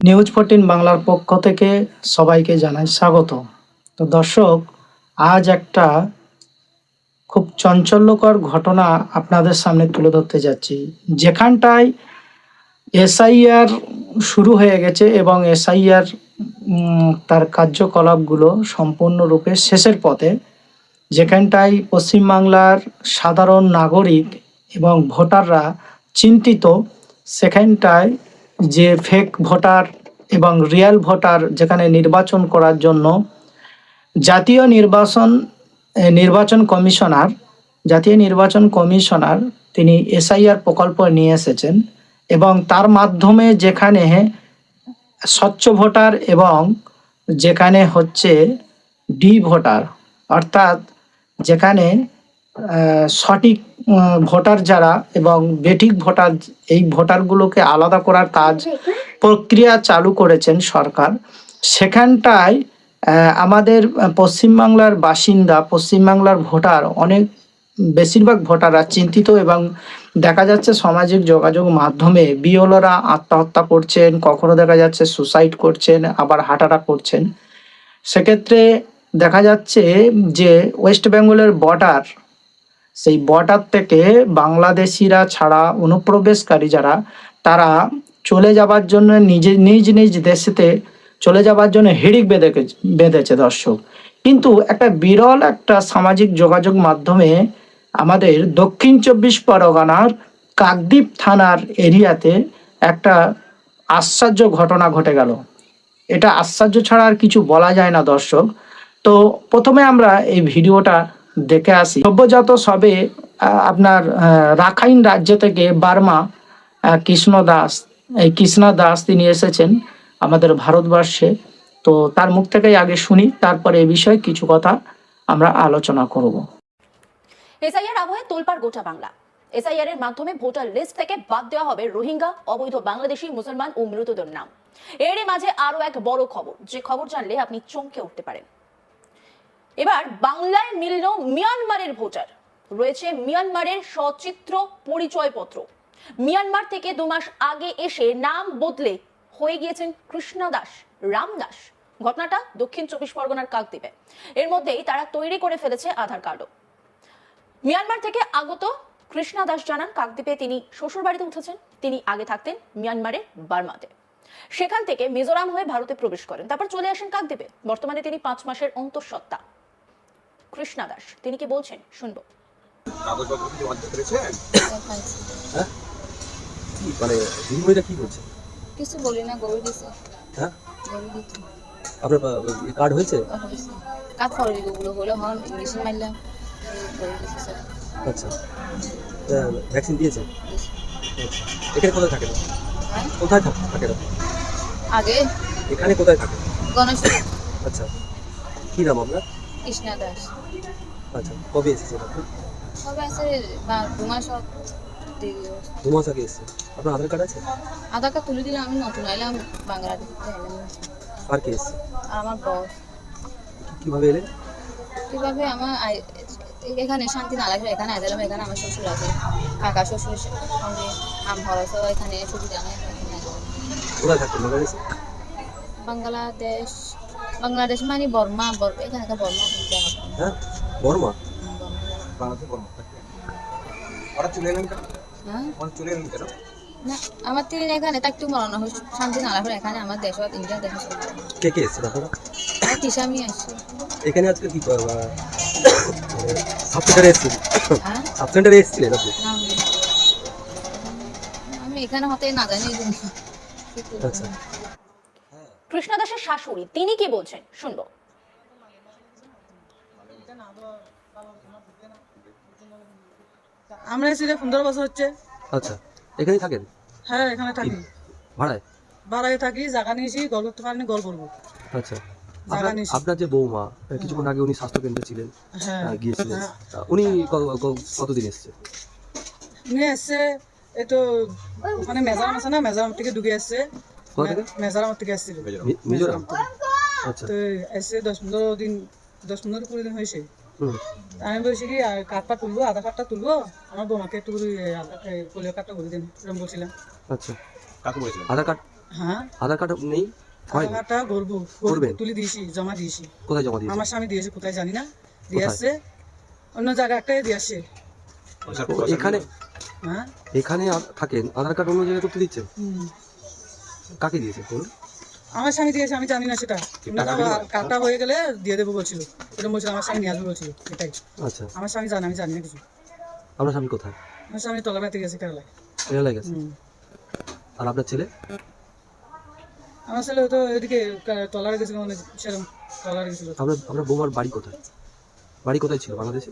News 14 বাংলার পক্ষ থেকে সবাইকে জানাই স্বাগত। তো দর্শক, আজ একটা খুব চাঞ্চল্যকর ঘটনা আপনাদের সামনে তুলে ধরতে যাচ্ছি। যেখানটায় এসআইআর শুরু হয়ে গেছে এবং এসআইআর তার কার্যকলাপগুলো সম্পূর্ণরূপে শেষের পথে। যেখানটায় পশ্চিমবাংলার সাধারণ নাগরিক এবং ভোটাররা চিন্তিত, সেখানটায় যে ফেক ভোটার এবং রিয়েল ভোটার যেখানে নির্বাচন করার জন্য জাতীয় নির্বাচন কমিশনার তিনি এসআইআর প্রকল্প নিয়ে এসেছেন এবং তার মাধ্যমে যেখানে স্বচ্ছ ভোটার এবং যেখানে হচ্ছে ডি ভোটার, অর্থাৎ যেখানে সঠিক ভোটার যারা এবং বেঠিক ভোটার, এই ভোটারগুলোকে আলাদা করার কাজ প্রক্রিয়া চালু করেছেন সরকার। সেখানটায় আমাদের পশ্চিমবাংলার বাসিন্দা, পশ্চিমবাংলার ভোটার অনেক বেশিরভাগ ভোটাররা চিন্তিত এবং দেখা যাচ্ছে সামাজিক যোগাযোগ মাধ্যমে বিএলওরা আত্মহত্যা করছেন, কখনো দেখা যাচ্ছে সুসাইড করছেন, আবার হার্ট অ্যাটাক করছেন। সেক্ষেত্রে দেখা যাচ্ছে যে ওয়েস্ট বেঙ্গলের বর্ডার, সেই বর্ডার থেকে বাংলাদেশিরা ছাড়া অনুপ্রবেশকারী যারা, তারা চলে যাবার জন্য নিজ নিজ দেশেতে চলে যাবার জন্য হিড়িক বেঁধেছে দর্শক। কিন্তু একটা বিরল একটা সামাজিক যোগাযোগ মাধ্যমে আমাদের দক্ষিণ 24 পরগনার কাকদ্বীপ থানার এরিয়াতে একটা আশ্চর্য ঘটনা ঘটে গেল। এটা আশ্চর্য ছাড়া আর কিছু বলা যায় না দর্শক। তো প্রথমে আমরা এই ভিডিওটা দেখে আসি। সদ্যজাত সবে আপনার রাখাইন রাজ্য থেকে বার্মা কৃষ্ণা দাস তিনি এসেছেন আমাদের ভারতবর্ষে। তো তার মুখ থেকেই আগে শুনি, তারপরে এই বিষয়ে কিছু কথা আমরা আলোচনা করব। এসআইআর আবহে তোলপাড় গোটা বাংলা। এসআইআর এর মাধ্যমে ভোটার লিস্ট থেকে বাদ দেওয়া হবে রোহিঙ্গা, অবৈধ বাংলাদেশি, মুসলমান ও মৃতদের নাম। এরই মাঝে আরো এক বড় খবর, যে খবর জানলে আপনি চমকে উঠতে পারেন। এবার বাংলায় মিলল মিয়ানমারের ভোটার। রয়েছে মিয়ানমারের সচিত্র পরিচয়পত্র। মিয়ানমার থেকে 2 মাস আগে এসে নাম বদলে হয়ে গিয়েছেন কৃষ্ণা দাস, রাম দাস। ঘটনাটা দক্ষিণ 24 পরগনার কাকদ্বীপে। এর মধ্যেই তারা তৈরি করে ফেলেছে আধার কার্ডও। মিয়ানমার থেকে আগত কৃষ্ণা দাস জানান, কাকদ্বীপে তিনি শ্বশুর বাড়িতে উঠেছেন। তিনি আগে থাকতেন মিয়ানমারের বার্মাতে। সেখান থেকে মিজোরাম হয়ে ভারতে প্রবেশ করেন, তারপর চলে আসেন কাকদ্বীপে। বর্তমানে তিনি 5 মাসের অন্তঃসত্ত্বা। কৃষ্ণা দাস তিনি কি বলছেন শুনবো। মানে দিদিমণিটা কি করছে? কিছু বলি না, গরু দিছে। হ্যাঁ, গরু দিছে। আপনার কার্ড হয়েছে? হয়েছে। কাজ করে গুলো হলো হন ইংলিশে মারলাম। গরু দিছে স্যার। আচ্ছা, ভ্যাকসিন দিয়েছে? আচ্ছা, এখানে কোথায় থাকেন? হ্যাঁ? কোথায় থাকেন? আগে এখানে কোথায় থাকেন? গণেশ। আচ্ছা, কি নাম আপনার? কৃষ্ণা দাস। আচ্ছা, কবে এসেছেন আপনি? সবাই আছে 2 মাস 2 মাস আগে এসেছেন। আপনার আধার কার্ড আছে? আধার কার্ড তুলে দিলাম, আমি নতুন আইলাম বাংলাদেশ থেকে আইলাম। আর কে এসেছে? আর আমার বস। কিভাবে এলেন? কিভাবে আমার এখানে শান্তি না লাগবে, এখানে আইলাম। এখানে আমার শ্বশুর আছে, কাকা শ্বশুর সঙ্গে আম হরস এখানে সুবিধা নেই। কোথায় থাকতেন বাংলাদেশে? বাংলাদেশ মানে বর্মা, এখানে একটা বর্মা। হ্যাঁ, বর্মা। না, আমার তিন এখানে থাকতে মরণ হয়, শান্তি না লাগবে। এখানে আমার দেশ ইন্ডিয়া দেশ। কে কে এসেছেন আপনারা? তিসামি আসছে এখানে আজকে কি সাবসেন্টারে এসেছিলেন? হ্যাঁ, সাবসেন্টারে এসেছিলেন আপনি? না, আমি এখানে হতে না জানি। আচ্ছা, কৃষ্ণা দাসের শাশুড়ি তিনি কি বলছেন শুনবো। আমরা এসে 15 বছর হচ্ছে। আচ্ছা, এখানেই থাকেন? হ্যাঁ, এখানে থাকি। ভাড়ায়? ভাড়ায় থাকি, জায়গা নিয়েছি, গল্প করতে পারিনি, গল্প করবো। আচ্ছা, জায়গা নিয়েছি। আপনার যে বৌমা কিছুক্ষণ আগে উনি স্বাস্থ্য কেন্দ্রে ছিলেন, হ্যাঁ, গিয়েছিলেন, হ্যাঁ। উনি কতদিন এসছে? নিয়ে এসছে একটু ওখানে মেজারাম আছে না, মেজারাম থেকে ঢুকে এসছে। কোথা থেকে? মেজারাম থেকে এসছিল। মিজোরাম? আচ্ছা, তো এসে 10-15 দিন, 10-15-20 দিন হয়েছে। হুম, আমি বলছি কি কার্ডটা তুলবো, আধার কার্ডটা তুলবো, আমার বৌমাকে একটু পোলিও কার্ডটা করে দিন, এরকম বলছিলাম। আচ্ছা, কাকে বলেছিলেন? আধার কার্ড হ্যাঁ আধার কার্ড নেই? হয় না? টাকাটা করবো করবেন? তুলে দিয়েছি, জমা দিয়েছি। কোথায় জমা দিয়েছেন? আমার স্বামী দিয়েছে, কোথায় জানি না, দিয়ে কোথায়? আসছে অন্য জায়গা একটাই দিয়ে আসছে। ও, এখানে হ্যাঁ এখানে থাকেন, আধার কার্ড অন্য জায়গায় করতে দিচ্ছেন? হুম। কাকে দিয়েছে বলুন? আমার স্বামী দিয়েছে, আমি জানি না সেটা। কার্ডটা হয়ে গেলে দিয়ে দেবো বলছিল, এরকম বলছিল, আমার স্বামী নিয়ে আসবে বলছিল, এটাই। আচ্ছা, আমার স্বামী জানে, আমি জানি না কিছু। আপনার স্বামী কোথায়? আমার স্বামী তলাবাড়িতে গেছে কেরালায়। কেরালায় গেছে। হুম। আর আপনার ছেলে? আমার ছেলে তো এদিকে তলারে গেছিল, মানে সেরকম তলারে গেছিল। আপনার বৌমার বাড়ি কোথায়? বাড়ি কোথায় ছিল বাংলাদেশে?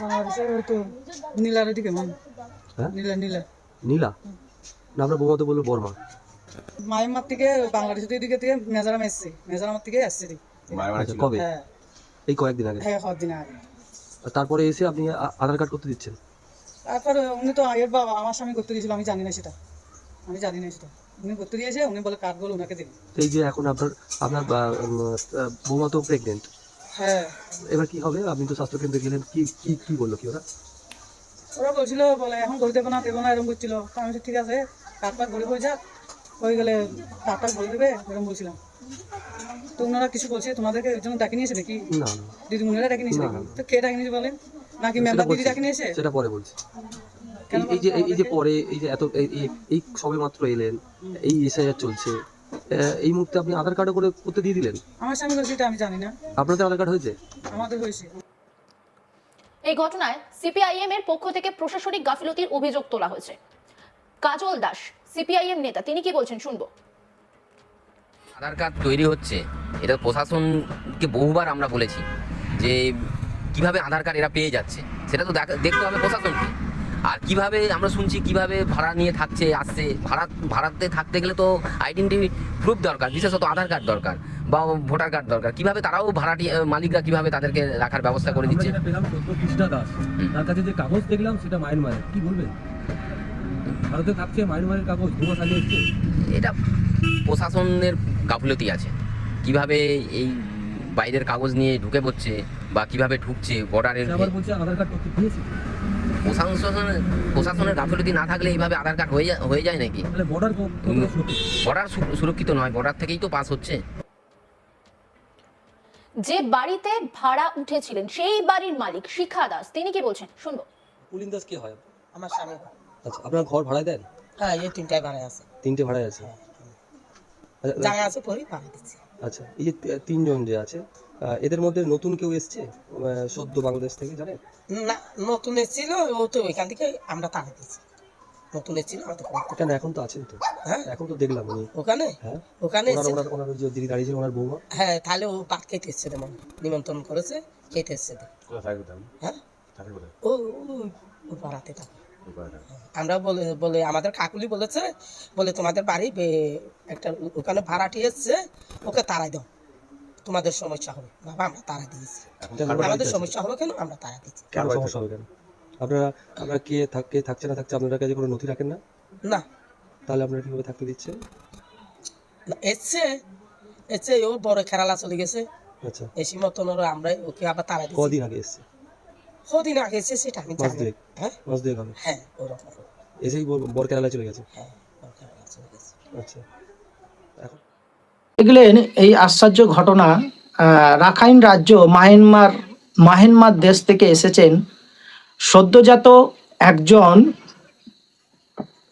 বাংলাদেশের হয়তো নীলার এদিকে, হ্যাঁ, নীলা নীলা নীলা? না, আপনার বৌমা তো বললো বর্মা। মায়ানমার থেকে বাংলাদেশের এদিকে থেকে মেজারাম এসছে, মেজারাম থেকে আসছে এদিকে। আচ্ছা, কবে? হ্যাঁ এই কয়েকদিন আগে? হ্যাঁ, কদিন আগে। আর তারপরে এসে আপনি আধার কার্ড করতে দিচ্ছেন? তারপর উনি তো আগের বাবা আমার স্বামী করতে দিয়েছিল, আমি জানি না সেটা, আমি জানি না সেটা। উনি করতে দিয়েছে, উনি বলে কার্ড বলে ওনাকে দিন। তো এই যে এখন আপনার আপনার বৌমা তো প্রেগনেন্ট, হ্যাঁ, এবার কি হবে? আপনি তো স্বাস্থ্যকেন্দ্রে গেলেন, কি কি কি বললো কি ওরা? ওরা বলছিল বলে এখন করে দেবো না এরকম করছিল। তো আমি বলছি, ঠিক আছে, কার্ড পাক ঘুরে হয়ে যাক, হয়ে গেলে কার্ড পাক বলে দেবে, এরকম বলছিলাম। তো ওনারা কিছু বলছে, তোমাদেরকে এর জন্য ডাকি নিয়েছে নাকি? না না, দিদিমণিরা ডাকি নিয়েছে নাকি? তো কে ডাকি নিয়েছে বলেন? নাকি সেটা মেম্বার দিদি বলছি, ডাকি নিয়েছে? সেটা পরে বলছি। কেন এই যে পরে এই যে এত এই সবে মাত্র এলেন, এই এসআইআর চলছে, এই মুহূর্তে আপনি আধার কার্ড করে করতে দিয়ে দিলেন? আমার স্বামী বলছে এটা আমি জানি না, আপনাদের আধার কার্ড হয়েছে? আমাদের হয়েছে। এই ঘটনায় সিপিআইএম এর পক্ষ থেকে প্রশাসনিক গাফিলতির অভিযোগ তোলা হয়েছে। কাজল দাস সিপিআইএম নেতা, তিনি কি বলছেন শুনবো। আধার কার্ড তৈরি হচ্ছে, এটা প্রশাসনকে বহুবার আমরা বলেছি যে কিভাবে আধার কার্ড এরা পেয়ে যাচ্ছে, সেটা তো দেখতে হবে প্রশাসনকে। আর কিভাবে আমরা শুনছি কিভাবে ভাড়া নিয়ে থাকছে আসছে, ভাড়াতে থাকতে গেলে তো আইডেন্টি প্রুফ দরকার, বিশেষত আধার কার্ড দরকার বা ভোটার কার্ড দরকার। কিভাবে তারাও ভাড়াটি মালিকরা কিভাবে তাদেরকে রাখার ব্যবস্থা করে দিচ্ছে। পেলাম 14 পৃষ্ঠা দাস, তার কাছে যে কাগজ দেখলাম সেটা মায়ানমারের, কি বলবেন? ভারতে থাকছে, মায়ানমারের কাগজ 2 মাস আগে এসছে। এটা প্রশাসনের গাফিলতি আছে, কিভাবে এই বাইরের কাগজ নিয়ে ঢুকে পড়ছে বা কিভাবে ঢুকছে বর্ডারের। আবার বলছে আধার কার্ড করতে দিয়েছে, প্রশাসনের গাফিলতি না থাকলে এইভাবে আধার কার্ড হয়ে যায় নাকি? তাহলে বর্ডার বর্ডার সুরক্ষিত নয়, বর্ডার থেকেই তো পাস হচ্ছে। যে বাড়িতে ভাড়া উঠেছিলেন সেই বাড়ির মালিক শিখা দাস, তিনি কি বলছেন শুনবো। পুলিন দাস কে হয়? আমার স্বামী। আচ্ছা, আপনার ঘর ভাড়ায় দেন? হ্যাঁ, এই 3টায় ভাড়ায় আছে। 3টে ভাড়ায় আছে? আচ্ছা, জায়গা আছে পরে ভাড়া দিচ্ছি। আচ্ছা, এই যে 3 জন যে আছে, এদের মধ্যে নতুন কেউ এসছে সদ্য বাংলাদেশ থেকে, জানেন? না, নতুন এসেছিল, ও তো ওইখান থেকে আমরা তাড়া দিচ্ছি। নতুন এসেছিল আমাদের ঘর। কেন, এখন তো আছেন তো? হ্যাঁ, এখন তো দেখলাম উনি। ওখানে হ্যাঁ, ওখানে এসেছিল। ওনার যে দিদি দাঁড়িয়েছিল, ওনার বৌমা। হ্যাঁ, তাহলে ও ভাত খেতে এসছে, যেমন নিমন্ত্রণ করেছে, খেতে এসছে। হ্যাঁ, ও ও পাড়াতে থাকে। আমরা বলে আমাদের কাকুলি বলেছে, বলে তোমাদের বাড়ি একটা ওখানে ভাড়াটি এসছে, ওকে তাড়াই দাও, তোমাদের সমস্যা হবে। বাবা, আমরা তাড়া দিয়েছি। আমাদের সমস্যা হলো কেন? আমরা তাড়া দিচ্ছি। কেন সমস্যা হবে কেন? আপনারা কে থাকছে না থাকছে, আপনার কাছে কোনো নথি রাখেন না? না, তাহলে আপনারা কিভাবে থাকতে দিচ্ছে? এসছে ও বড় কেরালা চলে গেছে, আচ্ছা, এসি মতন ওরা আমরা ওকে আবার তাড়া দিচ্ছি। কদিন আগে এসছে? কদিন আগে এসছে সেটা আমি মাস জানি। দুয়েক? হ্যাঁ মাস দুয়েক হবে। হ্যাঁ, ওরকম। এসেই বর কেরালায় চলে গেছে? হ্যাঁ, ও কেরালা চলে গেছে। আচ্ছা, এখন দেখলেন এই আশ্চর্য ঘটনা। রাখাইন রাজ্য মায়ানমার দেশ থেকে এসেছেন সদ্যজাত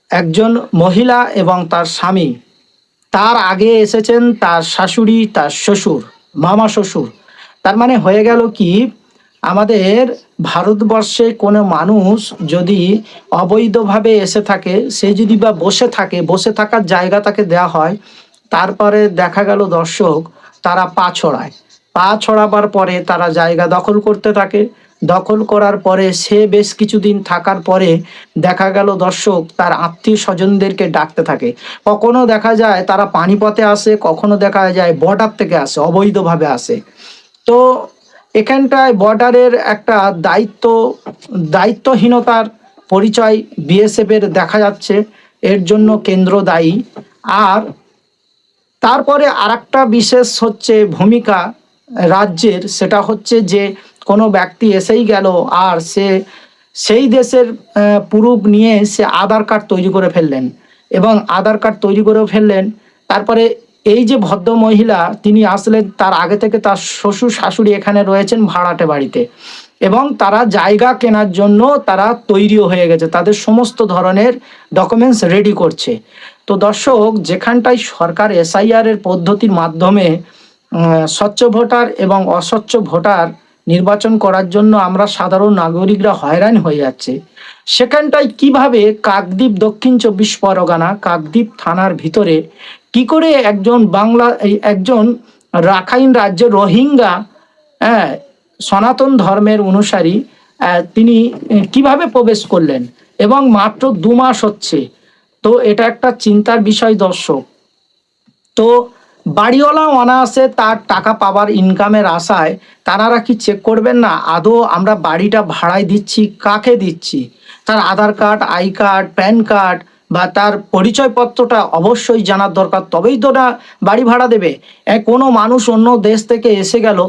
একজন মহিলা এবং তার স্বামী। তার আগে এসেছেন তার শাশুড়ি, তার শ্বশুর, মামা শ্বশুর। তার মানে হয়ে গেল কি, আমাদের ভারতবর্ষে কোনো মানুষ যদি অবৈধভাবে এসে থাকে, সে যদি বা বসে থাকার জায়গা তাকে দেওয়া হয়, তারপরে দেখা গেল দর্শক, তারা পা ছড়াবার পরে তারা জায়গা দখল করতে থাকে। দখল করার পরে সে বেশ কিছুদিন থাকার পরে দেখা গেল দর্শক, তার আত্মীয় স্বজনদেরকে ডাকতে থাকে। কখনো দেখা যায় তারা পানিপথে আসে, কখনো দেখা যায় বর্ডার থেকে আসে, অবৈধভাবে আসে। তো এখানটায় বর্ডারের একটা দায়িত্বহীনতার পরিচয় বিএসএফ এর দেখা যাচ্ছে, এর জন্য কেন্দ্র দায়ী। আর তারপরে আরেকটা বিশেষ হচ্ছে ভূমিকা রাজ্যের, সেটা হচ্ছে যে কোনো ব্যক্তি এসেই গেল আর সেই দেশের প্রুফ নিয়ে সে আধার কার্ড তৈরি করে ফেললেন। এবং আধার কার্ড তৈরি করেও ফেললেন। তারপরে এই যে ভদ্র মহিলা তিনি আসলেন, তার আগে থেকে তার শ্বশুর শাশুড়ি এখানে রয়েছেন ভাড়াটে বাড়িতে, এবং তারা জায়গা কেনার জন্য তারা তৈরিও হয়ে গেছে, তাদের সমস্ত ধরনের ডকুমেন্টস রেডি করছে। তো দর্শক, যেখানটায় সরকার এসআইআর এর পদ্ধতির মাধ্যমে স্বচ্ছ ভোটার এবং অস্বচ্ছ ভোটার নির্বাচন করার জন্য আমরা সাধারণ নাগরিকরা হয়রান হয়ে যাচ্ছে, সেখানটায় কিভাবে কাকদ্বীপ দক্ষিণ 24 পরগনা কাকদ্বীপ থানার ভিতরে কি করে একজন রাখাইন রাজ্যের রোহিঙ্গা সনাতন ধর্মের অনুসারী তিনি কিভাবে প্রবেশ করলেন, এবং মাত্র 2 মাস হচ্ছে। তো এটা একটা চিন্তার বিষয় দর্শক। তো বাড়িওয়ালা অনায়াসে তার টাকা পাবার ইনকামের আশায় তারা কি চেক করবেন না আদৌ আমরা বাড়িটা ভাড়ায় দিচ্ছি, কাকে দিচ্ছি, তার Aadhaar card, I card, PAN card বা তার পরিচয়পত্রটা অবশ্যই জানার দরকার, তবেই তো না বাড়ি ভাড়া দেবে। কোনো মানুষ অন্য দেশ থেকে এসে গেল,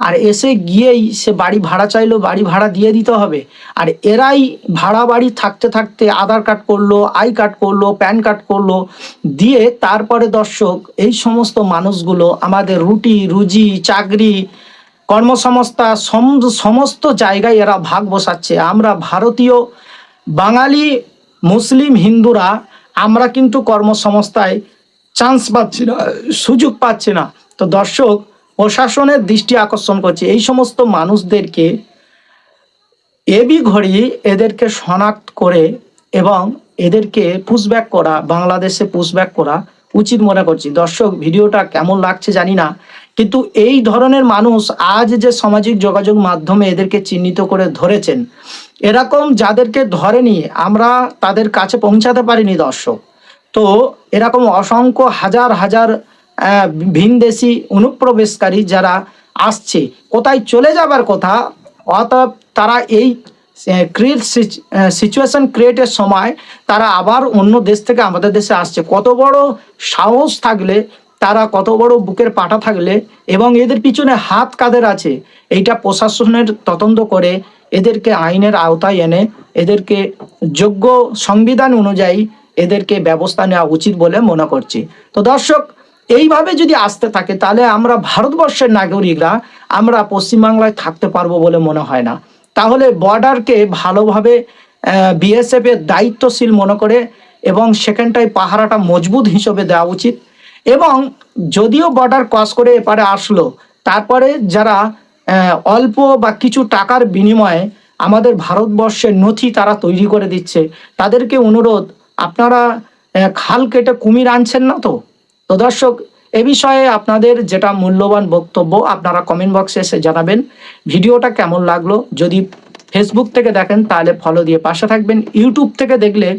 আর এসে গিয়েই সে বাড়ি ভাড়া চাইলো, বাড়ি ভাড়া দিয়ে দিতে হবে। আর এরাই ভাড়া বাড়ি থাকতে থাকতে আধার কার্ড করলো, আই কার্ড করলো, প্যান কার্ড করলো, দিয়ে তারপরে দর্শক এই সমস্ত মানুষগুলো আমাদের রুটি রুজি, চাকরি, কর্মসংস্থা সমস্ত জায়গায় এরা ভাগ বসাচ্ছে। আমরা ভারতীয় বাঙালি মুসলিম হিন্দুরা আমরা কিন্তু কর্মসংস্থায় চান্স পাচ্ছি না, সুযোগ পাচ্ছি না। তো দর্শক, প্রশাসনের দৃষ্টি আকর্ষণ করছে এই সমস্ত মানুষদেরকে এবি ঘড়ি এদেরকে শনাক্ত করে এবং এদেরকে পুশব্যাক করা, বাংলাদেশে পুশব্যাক করা উচিত মনে করছি। দর্শক, ভিডিওটা কেমন লাগছে জানি না, কিন্তু এই ধরনের মানুষ আজ যে সামাজিক যোগাযোগ মাধ্যমে এদেরকে চিহ্নিত করে ধরেছেন, এরকম যাদেরকে ধরেনি আমরা তাদের কাছে পৌঁছাতে পারিনি দর্শক। তো এরকম অসংখ্য হাজার হাজার ভিনদেশি অনুপ্রবেশকারী যারা আসছে, কোথায় চলে যাবার কথা, অতএব তারা এই সিচুয়েশন ক্রিয়েটের সময় তারা আবার অন্য দেশ থেকে আমাদের দেশে আসছে। কত বড় সাহস থাকলে তারা, কত বড় বুকের পাটা থাকলে, এবং এদের পিছনে হাত কাদের আছে, এইটা প্রশাসনের তদন্ত করে এদেরকে আইনের আওতায় এনে এদেরকে যোগ্য সংবিধান অনুযায়ী এদেরকে ব্যবস্থা নেওয়া উচিত বলে মনে করছি। তো দর্শক, এইভাবে যদি আসতে থাকে তাহলে আমরা ভারতবর্ষের নাগরিকরা আমরা পশ্চিমবাংলায় থাকতে পারবো বলে মনে হয় না। তাহলে বর্ডারকে ভালোভাবে বিএসএফ এর দায়িত্বশীল মনে করে এবং সেখানটায় পাহারাটা মজবুত হিসেবে দেওয়া উচিত। এবং যদিও বর্ডার ক্রস করে এপারে আসলো, তারপরে যারা অল্প বা কিছু টাকার বিনিময়ে আমাদের ভারতবর্ষের নথি তারা তৈরি করে দিচ্ছে, তাদেরকে অনুরোধ, আপনারা খাল কেটে কুমির আনছেন না তো। তো দর্শক, এ বিষয়ে আপনাদের যেটা মূল্যবান বক্তব্য আপনারা কমেন্ট বক্সে এসে জানাবেন। ভিডিওটা কেমন লাগলো, যদি ফেসবুক থেকে দেখেন তাহলে ফলো দিয়ে পাশে থাকবেন, ইউটিউব থেকে দেখলে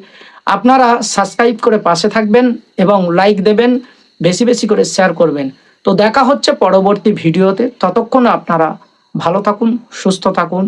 আপনারা সাবস্ক্রাইব করে পাশে থাকবেন এবং লাইক দেবেন, বেশি বেশি করে শেয়ার করবেন। তো দেখা হচ্ছে পরবর্তী ভিডিওতে, ততক্ষণ আপনারা ভালো থাকুন, সুস্থ থাকুন।